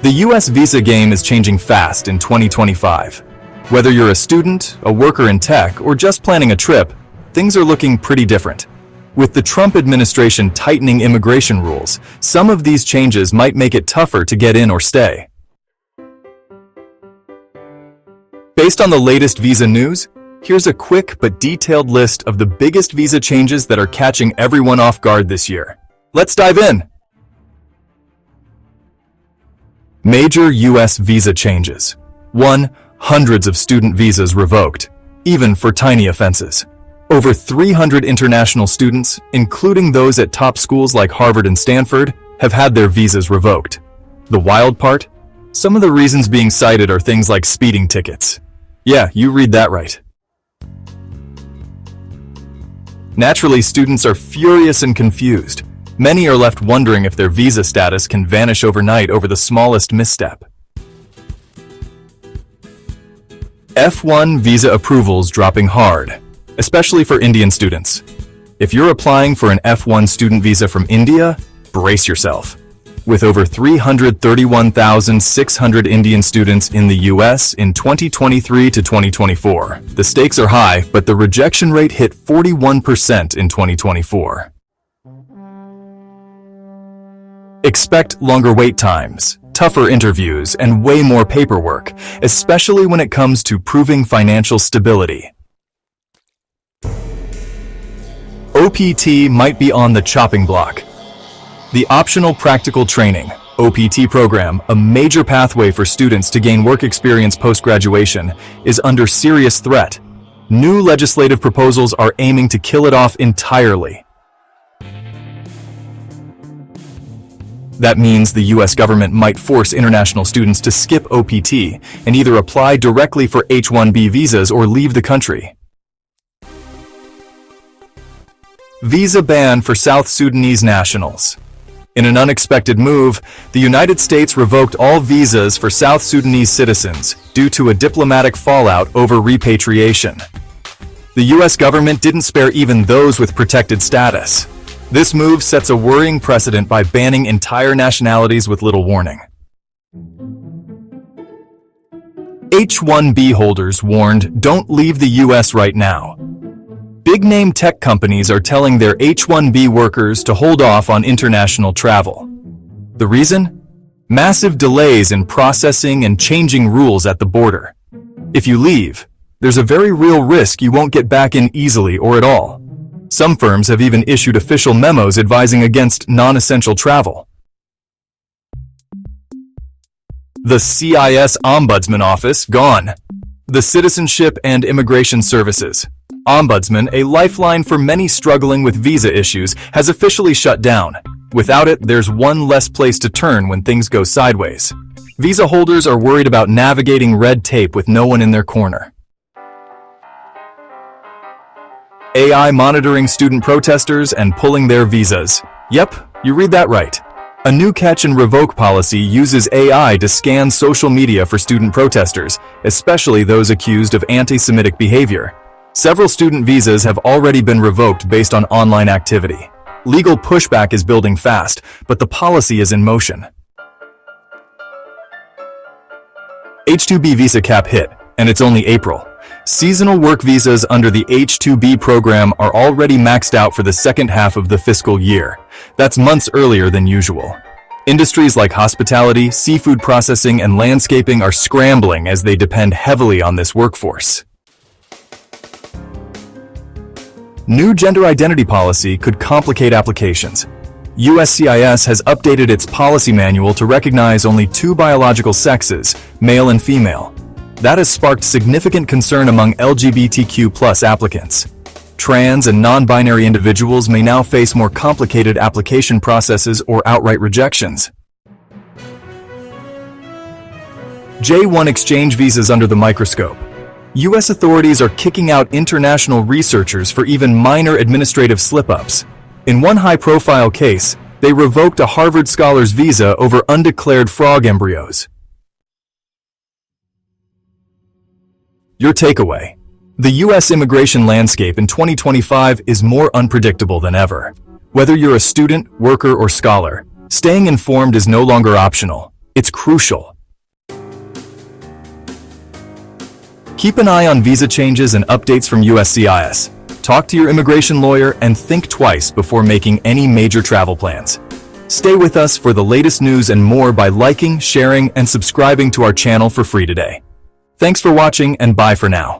The US visa game is changing fast in 2025. Whether you're a student, a worker in tech, or just planning a trip, things are looking pretty different. With the Trump administration tightening immigration rules, some of these changes might make it tougher to get in or stay. Based on the latest visa news, here's a quick but detailed list of the biggest visa changes that are catching everyone off guard this year. Let's dive in! Major US visa changes. 1. Hundreds of student visas revoked, even for tiny offenses. Over 300 international students, including those at top schools like Harvard and Stanford, have had their visas revoked. The wild part? Some of the reasons being cited are things like speeding tickets. Yeah, you read that right. Naturally, students are furious and confused. Many are left wondering if their visa status can vanish overnight over the smallest misstep. F1 visa approvals dropping hard, especially for Indian students. If you're applying for an F1 student visa from India, brace yourself. With over 331,600 Indian students in the US in 2023 to 2024, the stakes are high, but the rejection rate hit 41% in 2024. Expect longer wait times, tougher interviews, and way more paperwork, especially when it comes to proving financial stability. OPT might be on the chopping block. The Optional Practical Training (OPT) program, a major pathway for students to gain work experience post-graduation, is under serious threat. New legislative proposals are aiming to kill it off entirely. That means the US government might force international students to skip OPT and either apply directly for H-1B visas or leave the country. Visa ban for South Sudanese nationals. In an unexpected move, the United States revoked all visas for South Sudanese citizens due to a diplomatic fallout over repatriation. The US government didn't spare even those with protected status. This move sets a worrying precedent by banning entire nationalities with little warning. H-1B holders warned, don't leave the US right now. Big-name tech companies are telling their H-1B workers to hold off on international travel. The reason? Massive delays in processing and changing rules at the border. If you leave, there's a very real risk you won't get back in easily or at all. Some firms have even issued official memos advising against non-essential travel. The CIS Ombudsman Office gone. The Citizenship and Immigration Services Ombudsman, a lifeline for many struggling with visa issues, has officially shut down. Without it, there's one less place to turn when things go sideways. Visa holders are worried about navigating red tape with no one in their corner. AI monitoring student protesters and pulling their visas. Yep, you read that right. A new catch and revoke policy uses AI to scan social media for student protesters, especially those accused of anti-Semitic behavior. Several student visas have already been revoked based on online activity. Legal pushback is building fast, but the policy is in motion. H-2B visa cap hit, and it's only April. Seasonal work visas under the H-2B program are already maxed out for the second half of the fiscal year. That's months earlier than usual. Industries like hospitality, seafood processing, and landscaping are scrambling as they depend heavily on this workforce. New gender identity policy could complicate applications. USCIS has updated its policy manual to recognize only two biological sexes, male and female. That has sparked significant concern among LGBTQ+ applicants. Trans and non-binary individuals may now face more complicated application processes or outright rejections. J-1 exchange visas under the microscope. U.S. authorities are kicking out international researchers for even minor administrative slip-ups. In one high-profile case, they revoked a Harvard scholar's visa over undeclared frog embryos. Your takeaway: the U.S. immigration landscape in 2025 is more unpredictable than ever. Whether you're a student, worker, or scholar, staying informed is no longer optional. It's crucial. Keep an eye on visa changes and updates from USCIS. Talk to your immigration lawyer and think twice before making any major travel plans. Stay with us for the latest news and more by liking, sharing, and subscribing to our channel for free today. Thanks for watching and bye for now.